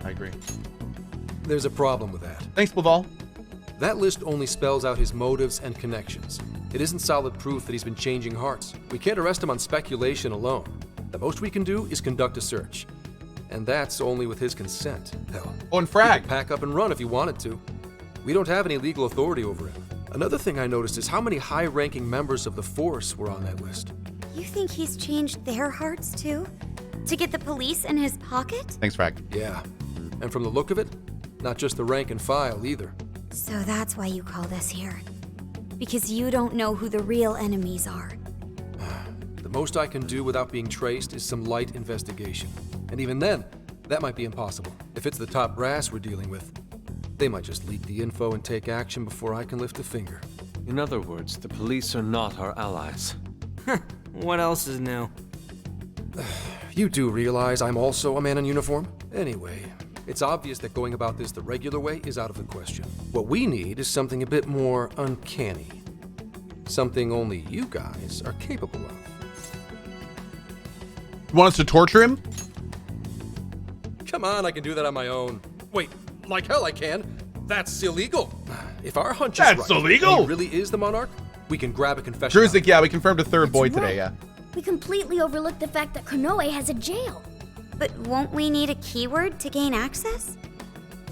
I agree. There's a problem with that. Thanks, Blaval. That list only spells out his motives and connections. It isn't solid proof that he's been changing hearts. We can't arrest him on speculation alone. The most we can do is conduct a search. And that's only with his consent. Hell, Oh, and he Frag. could pack up and run if he wanted to. We don't have any legal authority over him. Another thing I noticed is how many high-ranking members of the force were on that list. You think he's changed their hearts too? To get the police in his pocket? Thanks, Frag. Yeah, and from the look of it, not just the rank and file either. So that's why you called us here. Because you don't know who the real enemies are. The most I can do without being traced is some light investigation. And even then, that might be impossible. If it's the top brass we're dealing with, they might just leak the info and take action before I can lift a finger. In other words, the police are not our allies. What else is new? You do realize I'm also a man in uniform? Anyway, it's obvious that going about this the regular way is out of the question. What we need is something a bit more uncanny. Something only you guys are capable of. You want us to torture him? Come on, I can do that on my own. Wait, like hell I can. That's illegal. If our hunch is That's right, illegal? and he really is the monarch, we can grab a confession. Druzik, yeah, we confirmed a third boy That's today, right. yeah. We completely overlooked the fact that Konoe has a jail. But won't we need a keyword to gain access?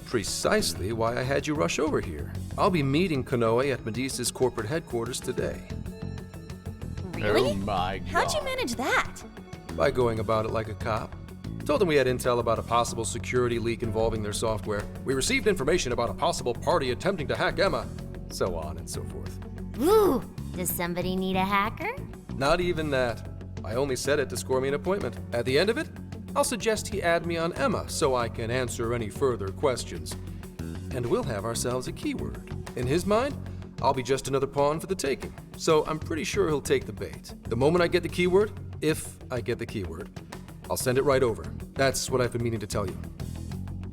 Precisely why I had you rush over here. I'll be meeting Konoe at Medusa's corporate headquarters today. Really? Oh my god. How'd you manage that? By going about it like a cop. Told them we had intel about a possible security leak involving their software. We received information about a possible party attempting to hack Emma, so on and so forth. Ooh, does somebody need a hacker? Not even that. I only said it to score me an appointment. At the end of it, I'll suggest he add me on Emma so I can answer any further questions. And we'll have ourselves a keyword. In his mind, I'll be just another pawn for the taking. So I'm pretty sure he'll take the bait. The moment I get the keyword, if I get the keyword, I'll send it right over. That's what I've been meaning to tell you.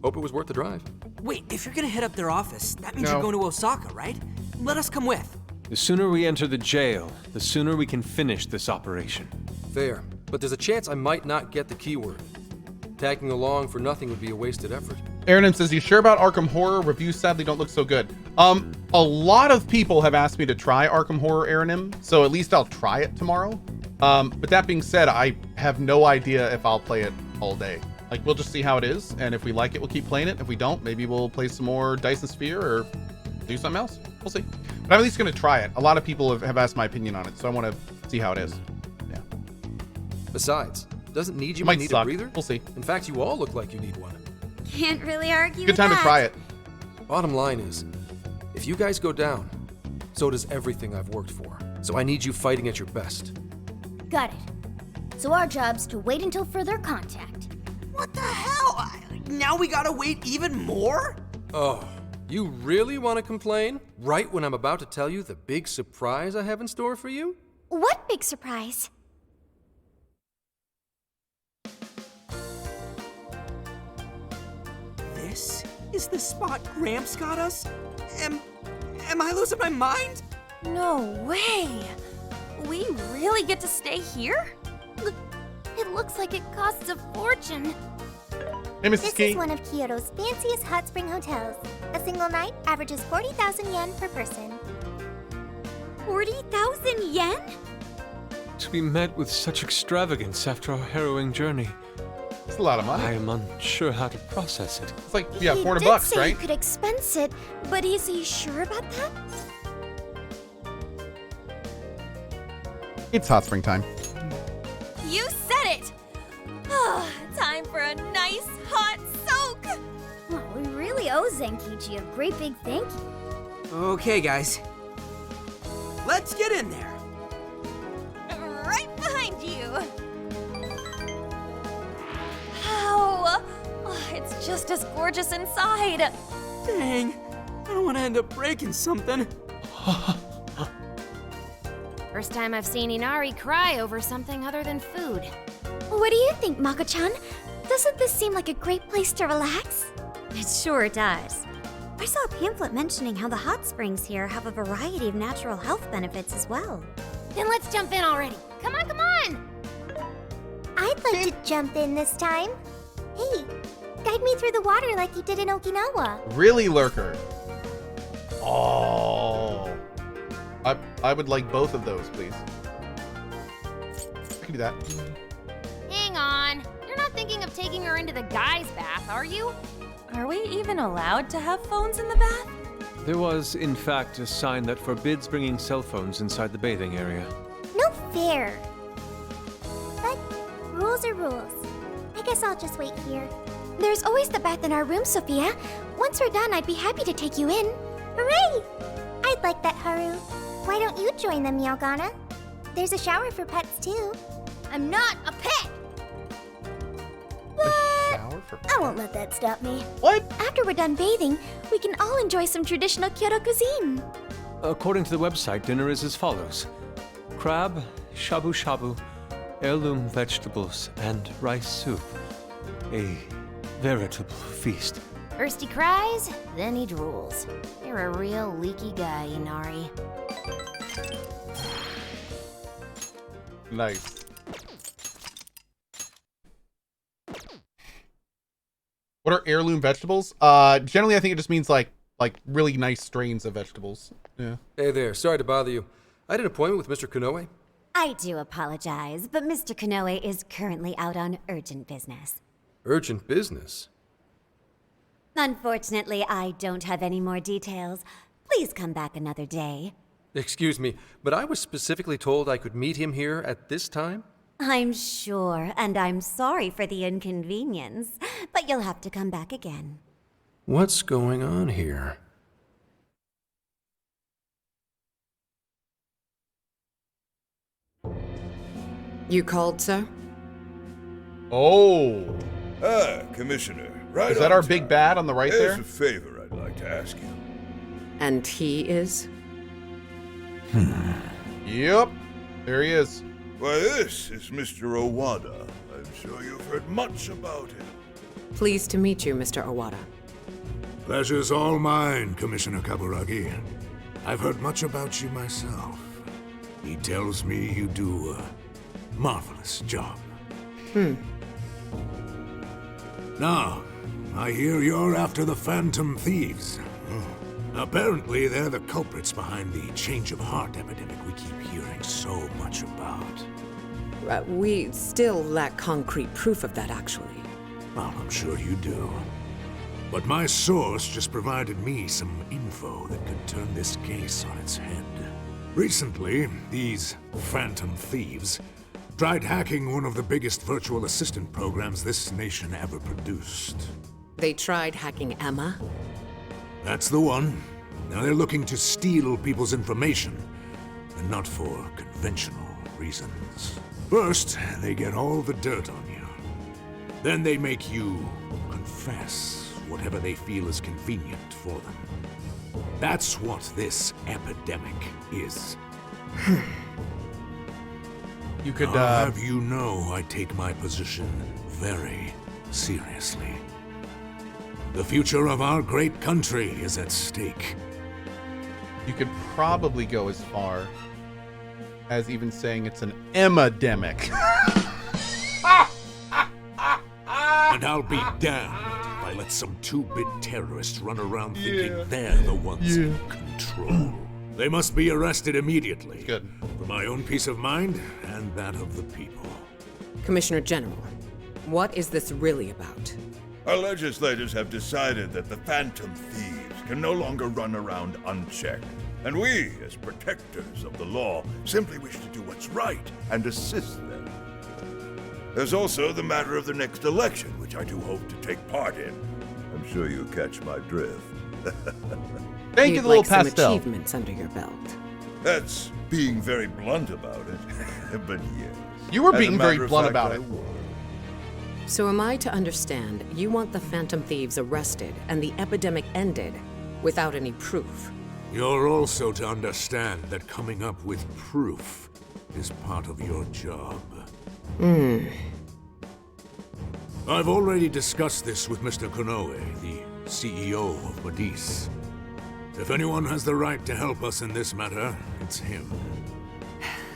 Hope it was worth the drive. Wait, if you're gonna head up their office, that means No. you're going to Osaka, right? Let us come with. The sooner we enter the jail, the sooner we can finish this operation. Fair, but there's a chance I might not get the keyword. Tagging along for nothing would be a wasted effort. Aaron says, you sure about Arkham Horror? Reviews sadly don't look so good. A lot of people have asked me to try Arkham Horror, Aaron, so at least I'll try it tomorrow. But that being said, I have no idea if I'll play it all day. Like, we'll just see how it is, and if we like it, we'll keep playing it. If we don't, maybe we'll play some more Dyson Sphere or do something else. We'll see. But I'm at least going to try it. A lot of people have asked my opinion on it, so I want to see how it is. Yeah. Besides, doesn't need you Might need suck. a breather? We'll see. In fact, you all look like you need one. Can't really argue Good with time to that. try it. Bottom line is, if you guys go down, so does everything I've worked for. So I need you fighting at your best. Got it. So our job's to wait until further contact. What the hell? Now we gotta wait even more? Oh, you really want to complain? Right when I'm about to tell you the big surprise I have in store for you? What big surprise? This is the spot Gramps got us? Am I losing my mind? No way. We really get to stay here? It looks like it costs a fortune. Hey, Mrs. This Key. is one of Kyoto's fanciest hot spring hotels. A single night averages 40,000 yen per person. 40,000 yen? To be met with such extravagance after our harrowing journey, It's a lot of money. I am unsure how to process it. It's like, yeah, He 400 did bucks, say right? you could expense it, but is he sure about that? It's hot spring time. You said it! Time for a nice hot soak! Well, we really owe Zenkichi a great big thank you. Okay, guys. Let's get in there. Right behind you! Wow! It's just as gorgeous inside! Dang, I don't want to end up breaking something. First time I've seen Inari cry over something other than food. What do you think, Mako-chan? Doesn't this seem like a great place to relax? It sure does. I saw a pamphlet mentioning how the hot springs here have a variety of natural health benefits as well. Then let's jump in already. Come on, come on! I'd like to jump in this time. Hey, guide me through the water like you did in Okinawa. Really, Lurker? Oh. I would like both of those, please. I can do that. Hang on. You're not thinking of taking her into the guys' bath, are you? Are we even allowed to have phones in the bath? There was, in fact, a sign that forbids bringing cell phones inside the bathing area. No fair. But rules are rules. I guess I'll just wait here. There's always the bath in our room, Sophia. Once we're done, I'd be happy to take you in. Hooray! I'd like that, Haru. Why don't you join them, Yalgana? There's a shower for pets, too. I'm not a pet! Shower for I won't let that stop me. What? After we're done bathing, we can all enjoy some traditional Kyoto cuisine. According to the website, dinner is as follows: crab, shabu shabu, heirloom vegetables, and rice soup. A veritable feast. First he cries, then he drools. You're a real leaky guy, Inari. Nice. What are heirloom vegetables? Generally I think it just means like really nice strains of vegetables. Yeah. Hey there, sorry to bother you. I had an appointment with Mr. Konoe. I do apologize, but Mr. Konoe is currently out on urgent business. Urgent business? Unfortunately, I don't have any more details. Please come back another day. Excuse me, but I was specifically told I could meet him here at this time? I'm sure, and I'm sorry for the inconvenience, but you'll have to come back again. What's going on here? You called, sir? Oh. Commissioner, right Is that on our big time. bad on the right There's there? a favor I'd like to ask you. And he is? Yep. There he is. Why, this is Mr. Owada. I'm sure you've heard much about him. Pleased to meet you, Mr. Owada. Pleasure's all mine, Commissioner Kaburagi. I've heard much about you myself. He tells me you do a marvelous job. Now, I hear you're after the Phantom Thieves. Apparently, they're the culprits behind the change of heart epidemic we keep hearing so much about. We still lack concrete proof of that, actually. Well, I'm sure you do. But my source just provided me some info that could turn this case on its head. Recently, these Phantom Thieves tried hacking one of the biggest virtual assistant programs this nation ever produced. They tried hacking Emma? That's the one. Now they're looking to steal people's information, and not for conventional reasons. First, they get all the dirt on you. Then they make you confess whatever they feel is convenient for them. That's what this epidemic is. You could, I'll have you know I take my position very seriously. The future of our great country is at stake. You could probably go as far as even saying it's an Emma-demic. And I'll be damned if I let some two-bit terrorists run around thinking they're the ones in control. They must be arrested immediately. Good. For my own peace of mind and that of the people. Commissioner General, what is this really about? Our legislators have decided that the Phantom Thieves can no longer run around unchecked. And we, as protectors of the law, simply wish to do what's right and assist them. There's also the matter of the next election, which I do hope to take part in. I'm sure you catch my drift. Thank you, the little some pastel. achievements under your belt. That's being very blunt about it. But yes. You were As a being very matter of blunt fact, about I it. was. So am I to understand you want the Phantom Thieves arrested and the epidemic ended without any proof? You're also to understand that coming up with proof is part of your job. I've already discussed this with Mr. Konoe, the CEO of Modis. If anyone has the right to help us in this matter, it's him.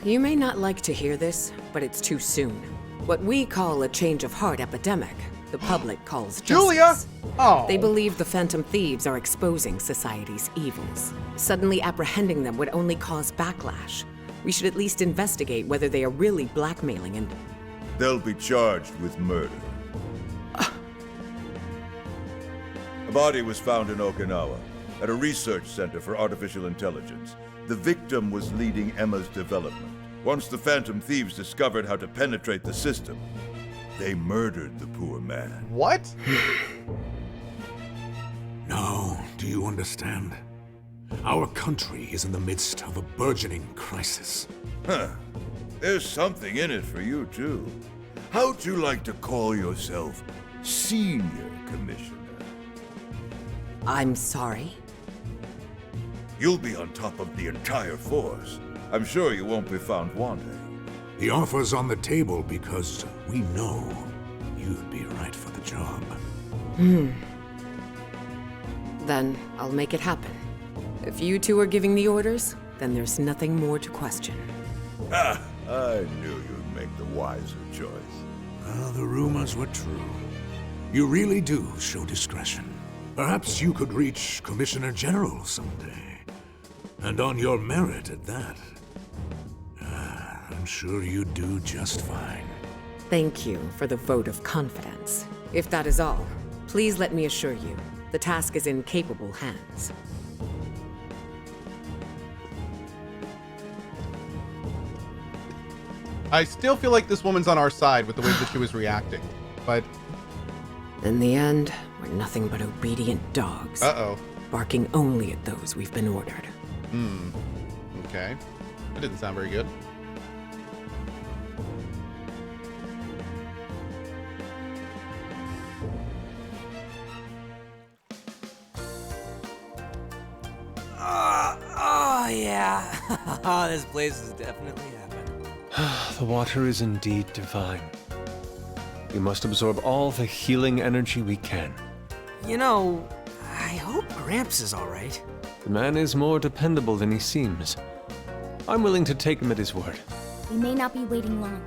You may not like to hear this, but it's too soon. What we call a change of heart epidemic the public calls Julia! justice. Oh. They believe the Phantom Thieves are exposing society's evils. Suddenly apprehending them would only cause backlash. We should at least investigate whether they are really blackmailing and... They'll be charged with murder. A body was found in Okinawa, at a research center for artificial intelligence. The victim was leading Emma's development. Once the Phantom Thieves discovered how to penetrate the system, they murdered the poor man. What? Now, do you understand? Our country is in the midst of a burgeoning crisis. Huh. There's something in it for you, too. How'd you like to call yourself Senior Commissioner? I'm sorry. You'll be on top of the entire force. I'm sure you won't be found wanting. The offer's on the table because we know you'd be right for the job. Then I'll make it happen. If you two are giving the orders, then there's nothing more to question. Ah, I knew you'd make the wiser choice. Well, the rumors were true. You really do show discretion. Perhaps you could reach Commissioner General someday. And on your merit at that. I'm sure you'd do just fine. Thank you for the vote of confidence. If that is all, please let me assure you, the task is in capable hands. I still feel like this woman's on our side with the way that she was reacting, but... In the end, we're nothing but obedient dogs. Uh-oh. Barking only at those we've been ordered. Okay. That didn't sound very good. Oh, yeah. This place is definitely heaven. The water is indeed divine. We must absorb all the healing energy we can. You know, I hope Gramps is all right. The man is more dependable than he seems. I'm willing to take him at his word. We may not be waiting long.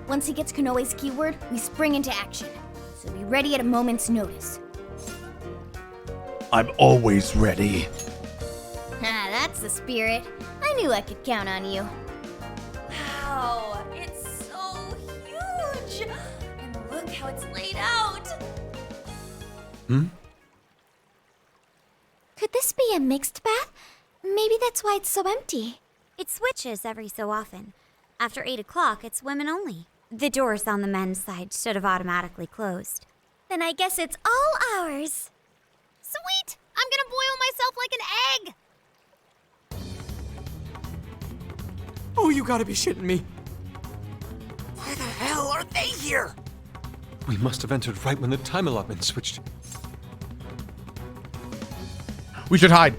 Once he gets Konoe's keyword, we spring into action. So be ready at a moment's notice. I'm always ready. Ah, that's the spirit. I knew I could count on you. Wow, it's so huge! And look how it's laid out! Could this be a mixed bath? Maybe that's why it's so empty. It switches every so often. After 8 o'clock, it's women only. The doors on the men's side should have automatically closed. Then I guess it's all ours. Sweet! I'm gonna boil myself like an egg! Oh, you gotta be shitting me. Why the hell are they here? We must have entered right when the time allotment switched. We should hide.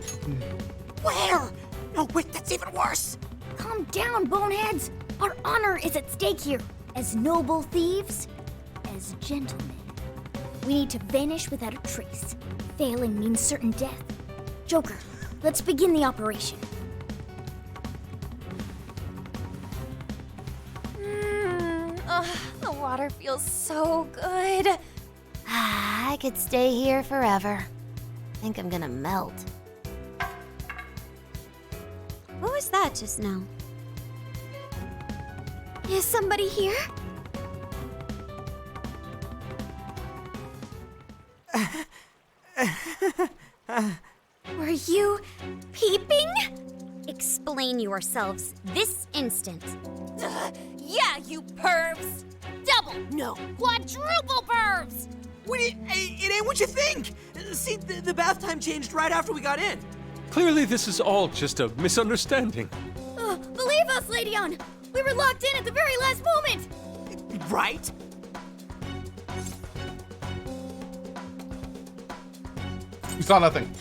Where? No, wait, that's even worse. Calm down, boneheads. Our honor is at stake here. As noble thieves, as gentlemen. We need to vanish without a trace. Failing means certain death. Joker, let's begin the operation. The water feels so good. I could stay here forever. Think I'm gonna melt. What was that just now? Is somebody here? Were you peeping? Explain yourselves this instant. Yeah, you pervs! Double, no, quadruple pervs! It ain't what you think. See, the bath time changed right after we got in. Clearly, this is all just a misunderstanding. Believe us, Leon. We were locked in at the very last moment. Right? We saw nothing.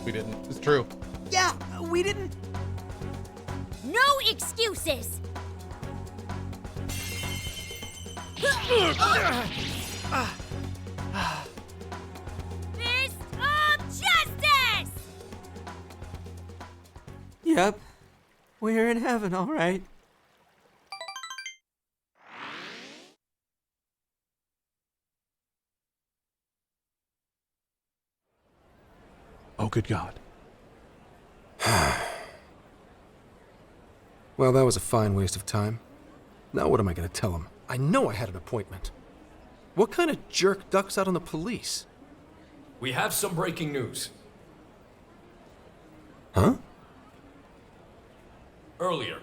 We didn't. It's true. Yeah, we didn't. No excuses. Fist of justice! Yep, we're in heaven, all right. Oh, good God. Well, that was a fine waste of time. Now what am I going to tell him? I know I had an appointment. What kind of jerk ducks out on the police? We have some breaking news. Huh? Earlier,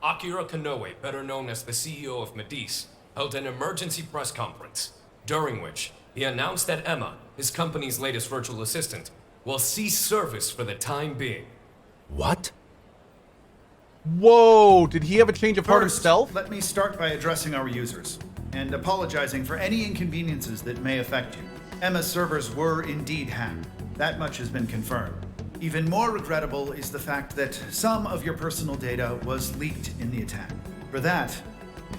Akira Konoe, better known as the CEO of Medice, held an emergency press conference, during which he announced that Emma, his company's latest virtual assistant, will cease service for the time being. What? Whoa, did he have a change of heart First, himself? let me start by addressing our users and apologizing for any inconveniences that may affect you. Emma's servers were indeed hacked. That much has been confirmed. Even more regrettable is the fact that some of your personal data was leaked in the attack. For that,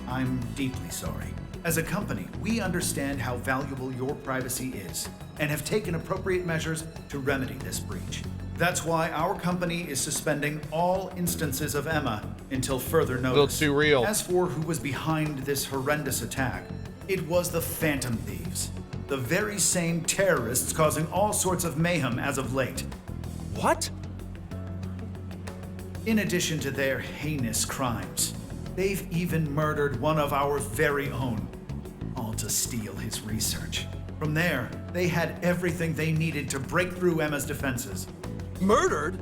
I'm deeply sorry. As a company, we understand how valuable your privacy is and have taken appropriate measures to remedy this breach. That's why our company is suspending all instances of Emma until further notice. A little too real. As for who was behind this horrendous attack, it was the Phantom Thieves, the very same terrorists causing all sorts of mayhem as of late. What? In addition to their heinous crimes, they've even murdered one of our very own, all to steal his research. From there, they had everything they needed to break through Emma's defenses. Murdered?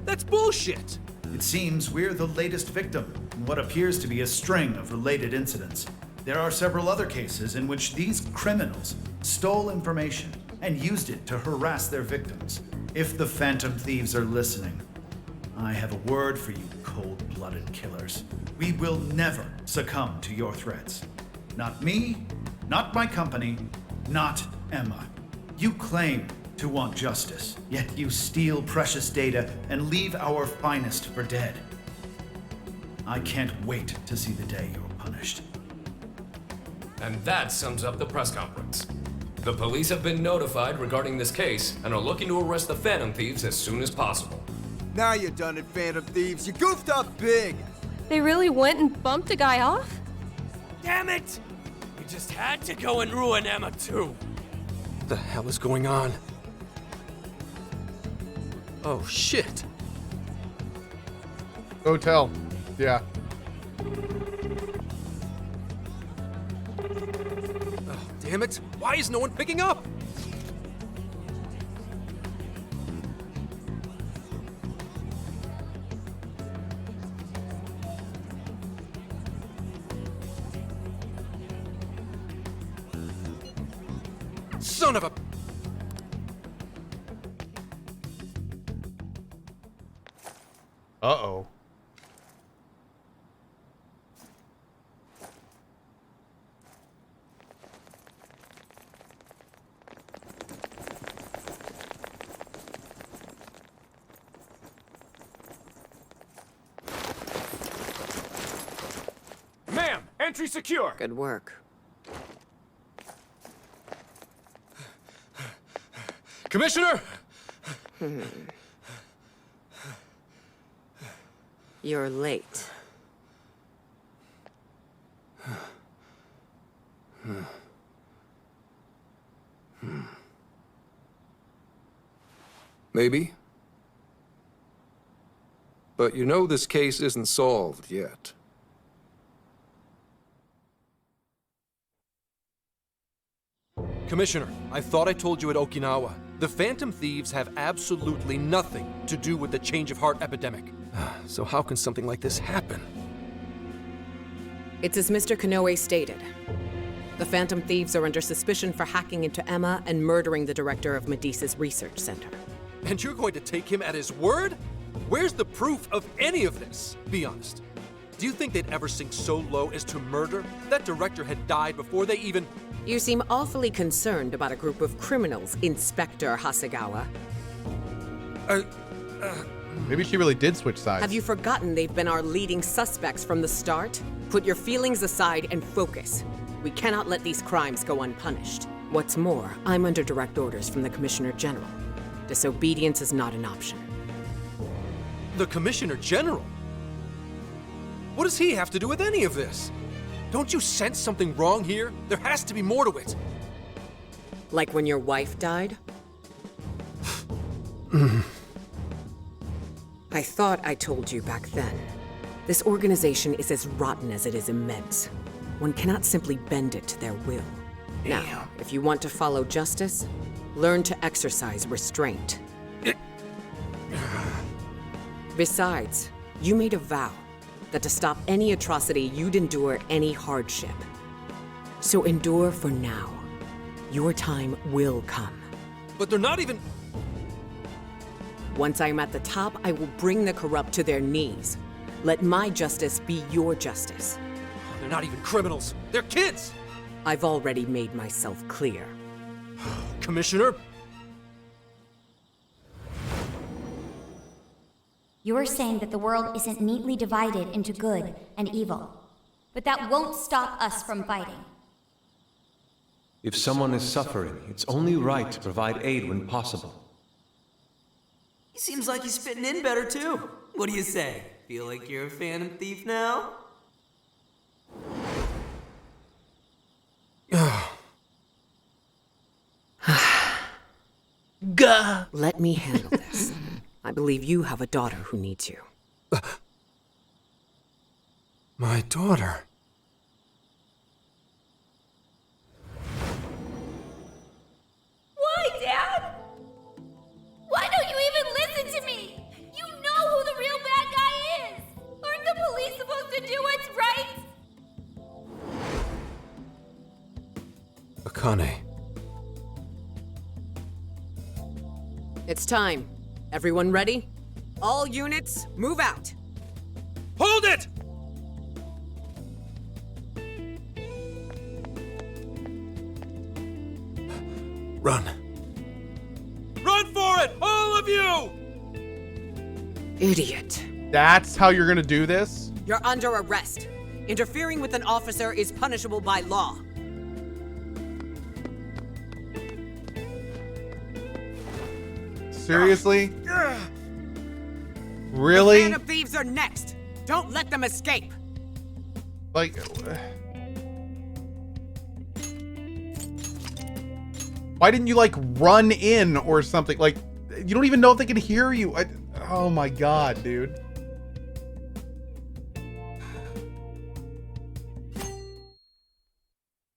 That's bullshit! It seems we're the latest victim in what appears to be a string of related incidents. There are several other cases in which these criminals stole information and used it to harass their victims. If the Phantom Thieves are listening, I have a word for you cold-blooded killers. We will never succumb to your threats. Not me, not my company, not Emma. You claim to want justice, yet you steal precious data and leave our finest for dead. I can't wait to see the day you're punished. And that sums up the press conference. The police have been notified regarding this case and are looking to arrest the Phantom Thieves as soon as possible. Now you're done it, Phantom Thieves. You goofed up big. They really went and bumped a guy off? Damn it! You just had to go and ruin Emma too. What the hell is going on? Oh, shit. Go tell. Yeah. Oh, damn it. Why is no one picking up? Son of a... Uh-oh. Ma'am, entry secure. Good work. Commissioner! You're late. Maybe. But you know this case isn't solved yet. Commissioner, I thought I told you at Okinawa. The Phantom Thieves have absolutely nothing to do with the change of heart epidemic. So how can something like this happen? It's as Mr. Konoe stated. The Phantom Thieves are under suspicion for hacking into Emma and murdering the director of Medice's research center. And you're going to take him at his word? Where's the proof of any of this? Be honest. Do you think they'd ever sink so low as to murder? That director had died before they even... You seem awfully concerned about a group of criminals, Inspector Hasegawa. Maybe she really did switch sides. Have you forgotten they've been our leading suspects from the start? Put your feelings aside and focus. We cannot let these crimes go unpunished. What's more, I'm under direct orders from the Commissioner General. Disobedience is not an option. The Commissioner General? What does he have to do with any of this? Don't you sense something wrong here? There has to be more to it. Like when your wife died? I thought I told you back then. This organization is as rotten as it is immense. One cannot simply bend it to their will. Now, if you want to follow justice, learn to exercise restraint. Besides, you made a vow that to stop any atrocity, you'd endure any hardship. So endure for now. Your time will come. But they're not even... Once I am at the top, I will bring the corrupt to their knees. Let my justice be your justice. They're not even criminals. They're kids! I've already made myself clear. Commissioner? You're saying that the world isn't neatly divided into good and evil. But that won't stop us from fighting. If someone is suffering, it's only right to provide aid when possible. He seems like he's fitting in better too. What do you say? Feel like you're a Phantom Thief now? Gah! Let me handle this. I believe you have a daughter who needs you. My daughter. Why, Dad? Why don't you even listen to me? You know who the real bad guy is! Aren't the police supposed to do what's right? Akane. It's time. Everyone ready? All units, move out. Hold it! Run. Run for it, all of you! Idiot. That's how you're gonna do this? You're under arrest. Interfering with an officer is punishable by law. Seriously? Really? The Phantom Thieves are next. Don't let them escape. Like, why didn't you like run in or something? Like, you don't even know if they can hear you. Oh my god, dude.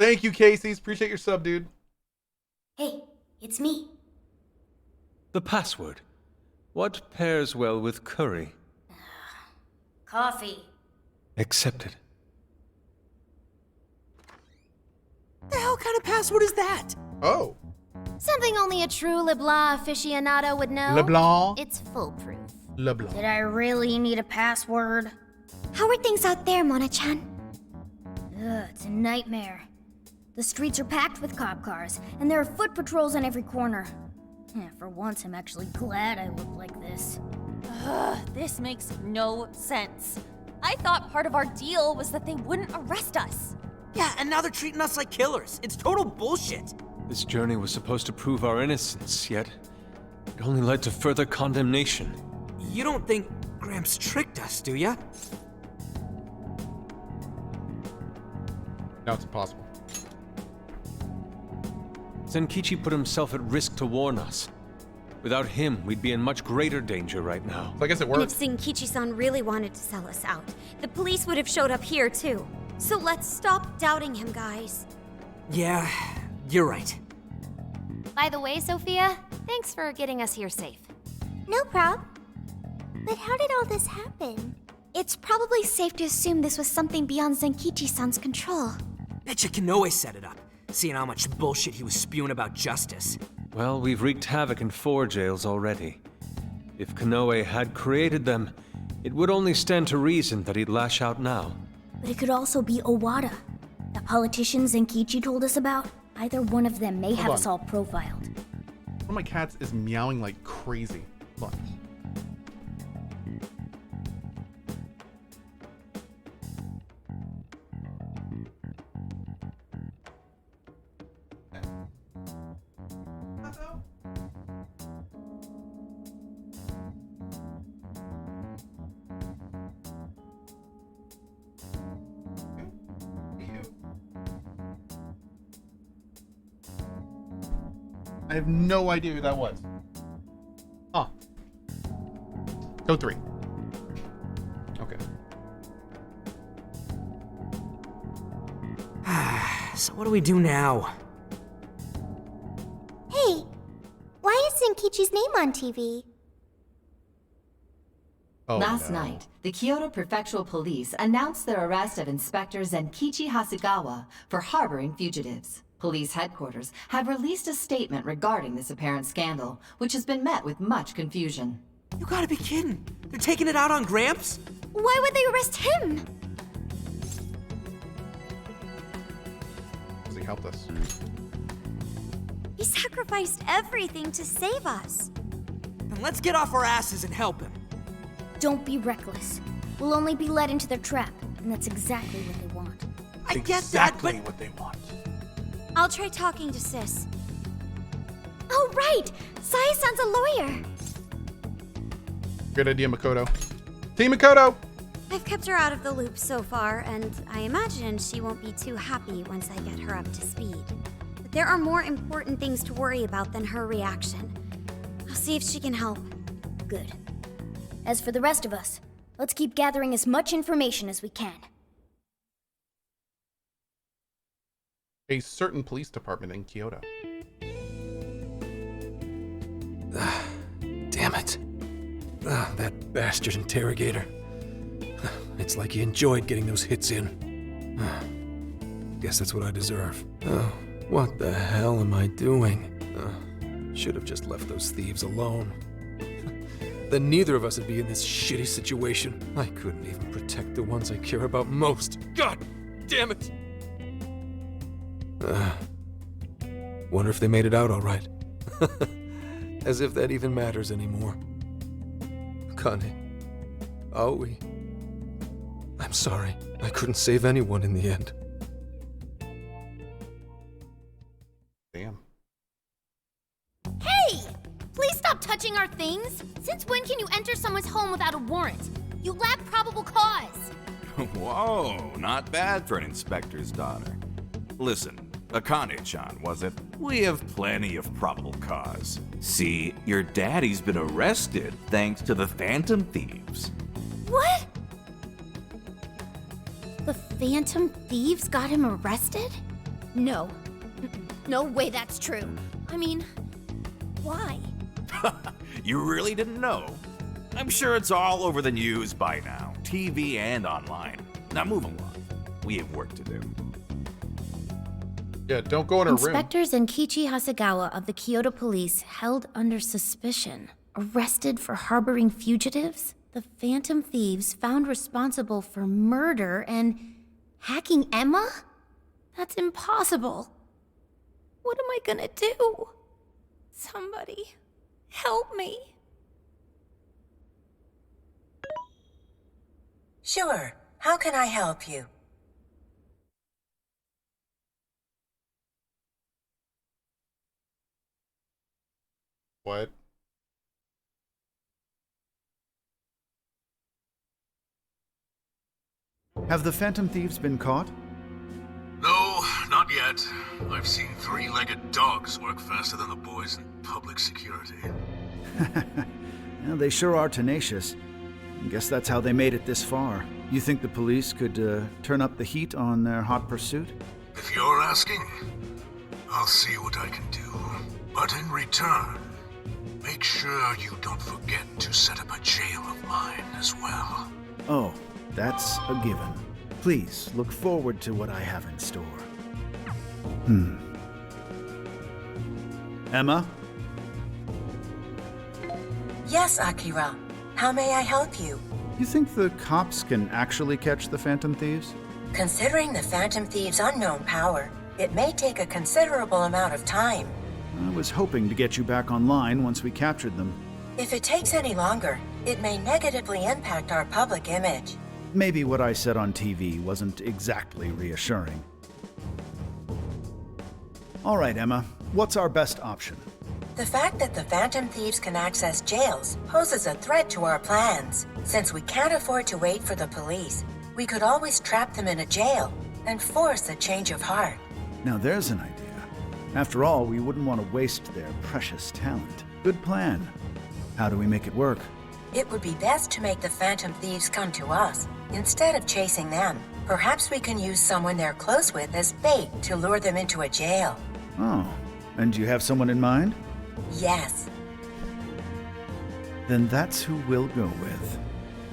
Thank you, Casey. Appreciate your sub, dude. Hey, it's me. The password. What pairs well with curry? Coffee. Accepted. The hell kind of password is that? Oh. Something only a true LeBlanc aficionado would know. LeBlanc? It's foolproof. LeBlanc. Did I really need a password? How are things out there, Mona-chan? Ugh, it's a nightmare. The streets are packed with cop cars, and there are foot patrols on every corner. For once, I'm actually glad I look like this. Ugh, this makes no sense. I thought part of our deal was that they wouldn't arrest us. Yeah, and now they're treating us like killers. It's total bullshit. This journey was supposed to prove our innocence, yet it only led to further condemnation. You don't think Gramps tricked us, do ya? Now it's impossible. Zenkichi put himself at risk to warn us. Without him, we'd be in much greater danger right now. So I guess it And worked. if Zenkichi-san really wanted to sell us out, the police would have showed up here too. So let's stop doubting him, guys. Yeah, you're right. By the way, Sophia, thanks for getting us here safe. No prob. But how did all this happen? It's probably safe to assume this was something beyond Zenkichi-san's control. Betcha Konoe set it up, seeing how much bullshit he was spewing about justice. Well, we've wreaked havoc in 4 jails already. If Konoe had created them, it would only stand to reason that he'd lash out now. But it could also be Owada, the politician Zenkichi told us about. Either one of them may have us all profiled. One of my cats is meowing like crazy. Look. I have no idea who that was. Huh. Code 3. So what do we do now? Hey, why is Zenkichi's name on TV? Last night, the Kyoto Prefectural Police announced their arrest of Inspector Zenkichi Hasegawa for harboring fugitives. Police headquarters have released a statement regarding this apparent scandal, which has been met with much confusion. You gotta be kidding. They're taking it out on Gramps? Why would they arrest him? Because he helped us. He sacrificed everything to save us. Then let's get off our asses and help him. Don't be reckless. We'll only be led into their trap, and that's exactly what they want. I get that, but... what they want. I'll try talking to Sis. Oh, right! Saya-san's a lawyer! Good idea, Makoto. Team Makoto! I've kept her out of the loop so far, and I imagine she won't be too happy once I get her up to speed. But there are more important things to worry about than her reaction. I'll see if she can help. Good. As for the rest of us, let's keep gathering as much information as we can. A certain police department in Kyoto. Damn it. That bastard interrogator. It's like he enjoyed getting those hits in. Guess that's what I deserve. Oh, what the hell am I doing? Should have just left those thieves alone. Then neither of us would be in this shitty situation. I couldn't even protect the ones I care about most. God damn it! Wonder if they made it out all right. As if that even matters anymore. Kohh, Aoi, I'm sorry. I couldn't save anyone in the end. Damn. Hey! Please stop touching our things! Since when can you enter someone's home without a warrant? You lack probable cause! Whoa, not bad for an inspector's daughter. Listen, Akane-chan, was it? We have plenty of probable cause. See, your daddy's been arrested thanks to the Phantom Thieves. What? The Phantom Thieves got him arrested? No. No way that's true. I mean, why? You really didn't know? I'm sure it's all over the news by now, TV and online. Now move along. We have work to do. Yeah, don't go in her room. Inspector Zenkichi Hasegawa of the Kyoto Police held under suspicion, arrested for harboring fugitives, the Phantom Thieves found responsible for murder and hacking Emma? That's impossible. What am I gonna do? Somebody, help me. Sure. How can I help you? What? Have the Phantom Thieves been caught? No, not yet. I've seen three-legged dogs work faster than the boys in public security. Well, they sure are tenacious. I guess that's how they made it this far. You think the police could turn up the heat on their hot pursuit? If you're asking, I'll see what I can do. But in return, make sure you don't forget to set up a jail of mine as well. Oh, that's a given. Please look forward to what I have in store. Emma? Yes, Akira. How may I help you? You think the cops can actually catch the Phantom Thieves? Considering the Phantom Thieves' unknown power, it may take a considerable amount of time. I was hoping to get you back online once we captured them. If it takes any longer, it may negatively impact our public image. Maybe what I said on TV wasn't exactly reassuring. All right, Emma. What's our best option? The fact that the Phantom Thieves can access jails poses a threat to our plans. Since we can't afford to wait for the police, we could always trap them in a jail and force a change of heart. Now there's an idea. After all, we wouldn't want to waste their precious talent. Good plan. How do we make it work? It would be best to make the Phantom Thieves come to us, instead of chasing them. Perhaps we can use someone they're close with as bait to lure them into a jail. Oh, and you have someone in mind? Yes. Then that's who we'll go with.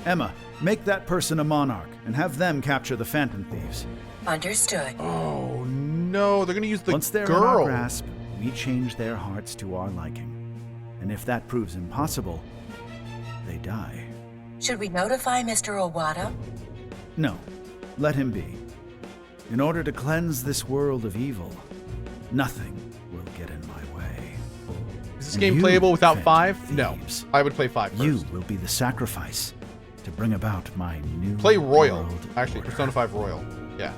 Emma, make that person a monarch and have them capture the Phantom Thieves. Understood. Oh no, they're gonna use the Once they're in girl. our grasp, we change their hearts to our liking. And if that proves impossible, they die. Should we notify Mr. Owada? No, let him be. In order to cleanse this world of evil, nothing will get in my way. Is this And game you, playable without Phantom 5? No. Thieves, I would play 5 first. You will be the sacrifice to bring about my new Play Royal. world Actually, order. Persona 5 Royal. Yeah.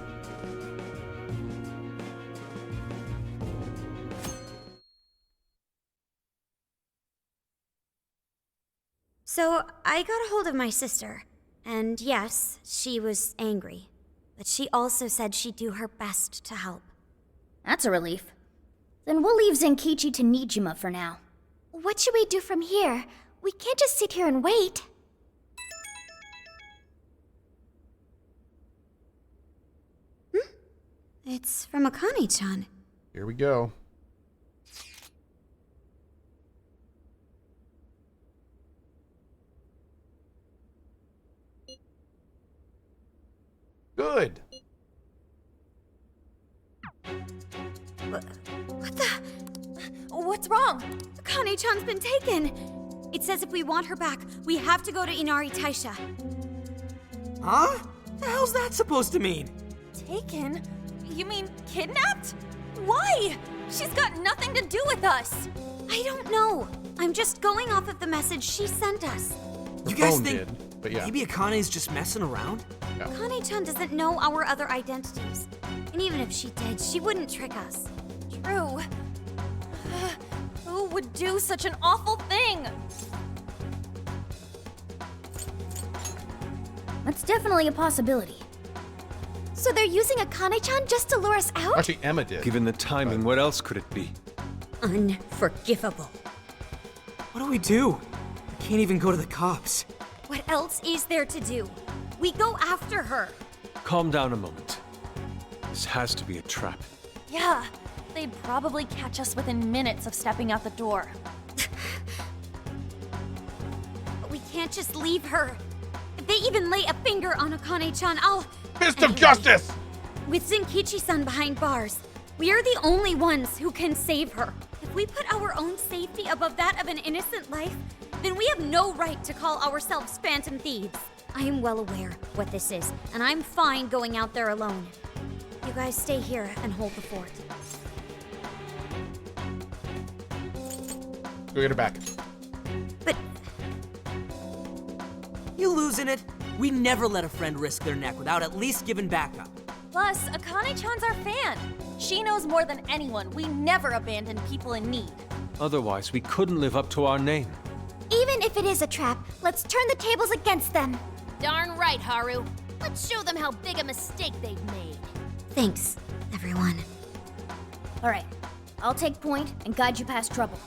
So, I got a hold of my sister, and yes, she was angry. But she also said she'd do her best to help. That's a relief. Then we'll leave Zenkichi to Nijima for now. What should we do from here? We can't just sit here and wait. It's from Akane-chan. Here we go. Good. What the? What's wrong? Akane-chan's been taken. It says if we want her back, we have to go to Inari Taisha. Huh? The hell's that supposed to mean? Taken? You mean kidnapped? Why? She's got nothing to do with us. I don't know. I'm just going off of the message she sent us. You guys phone think did, but yeah. maybe Akane's just messing around? Akane-chan doesn't know our other identities. And even if she did, she wouldn't trick us. True. Who would do such an awful thing? That's definitely a possibility. So they're using Akane-chan just to lure us out? Actually, Emma did. Given the timing, what else could it be? Unforgivable. What do we do? I can't even go to the cops. What else is there to do? We go after her. Calm down a moment. This has to be a trap. Yeah, they'd probably catch us within minutes of stepping out the door. But we can't just leave her. If they even lay a finger on Akane-chan, I'll... Fist of justice! With Zenkichi-san behind bars, we are the only ones who can save her. If we put our own safety above that of an innocent life, then we have no right to call ourselves Phantom Thieves. I am well aware what this is, and I'm fine going out there alone. You guys stay here and hold the fort. Go get her back. But... You losing it? We never let a friend risk their neck without at least giving backup. Plus, Akane-chan's our fan. She knows more than anyone. We never abandon people in need. Otherwise, we couldn't live up to our name. Even if it is a trap, let's turn the tables against them. Darn right, Haru. Let's show them how big a mistake they've made. Thanks, everyone. All right, I'll take point and guide you past trouble.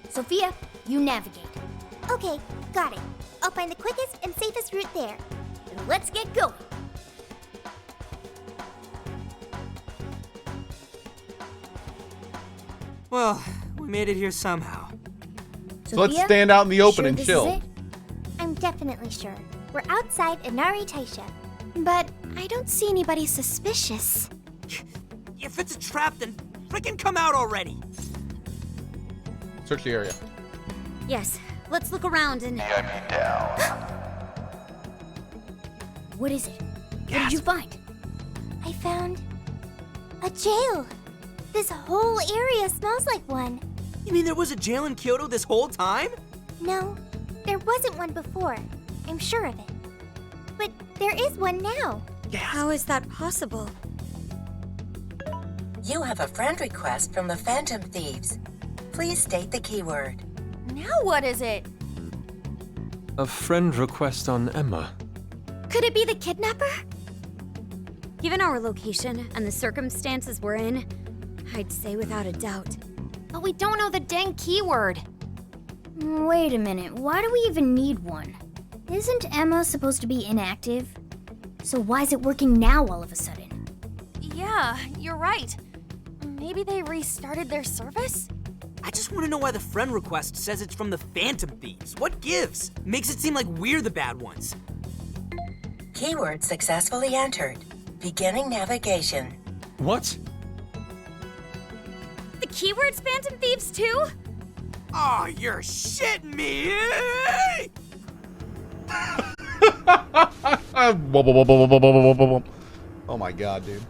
Sophia, you navigate. Okay, got it. I'll find the quickest and safest route there. Then let's get going. Well, we made it here somehow. So let's stand out in the open and this chill. is it? I'm definitely sure. We're outside Inari Taisha. But I don't see anybody suspicious. If it's a trap, then frickin' come out already! Search the area. Yes, let's look around and... What is it? What did you find? I found a jail. This whole area smells like one. You mean there was a jail in Kyoto this whole time? No, there wasn't one before. I'm sure of it. But there is one now. How is that possible? You have a friend request from the Phantom Thieves. Please state the keyword. Now what is it? A friend request on Emma. Could it be the kidnapper? Given our location and the circumstances we're in, I'd say without a doubt. But we don't know the dang keyword. Wait a minute, why do we even need one? Isn't Emma supposed to be inactive? So why is it working now all of a sudden? Yeah, you're right. Maybe they restarted their service? I just want to know why the friend request says it's from the Phantom Thieves. What gives? Makes it seem like we're the bad ones. Keyword successfully entered. Beginning navigation. What? The keyword's Phantom Thieves too? Oh, you're shitting me! Oh my god, dude.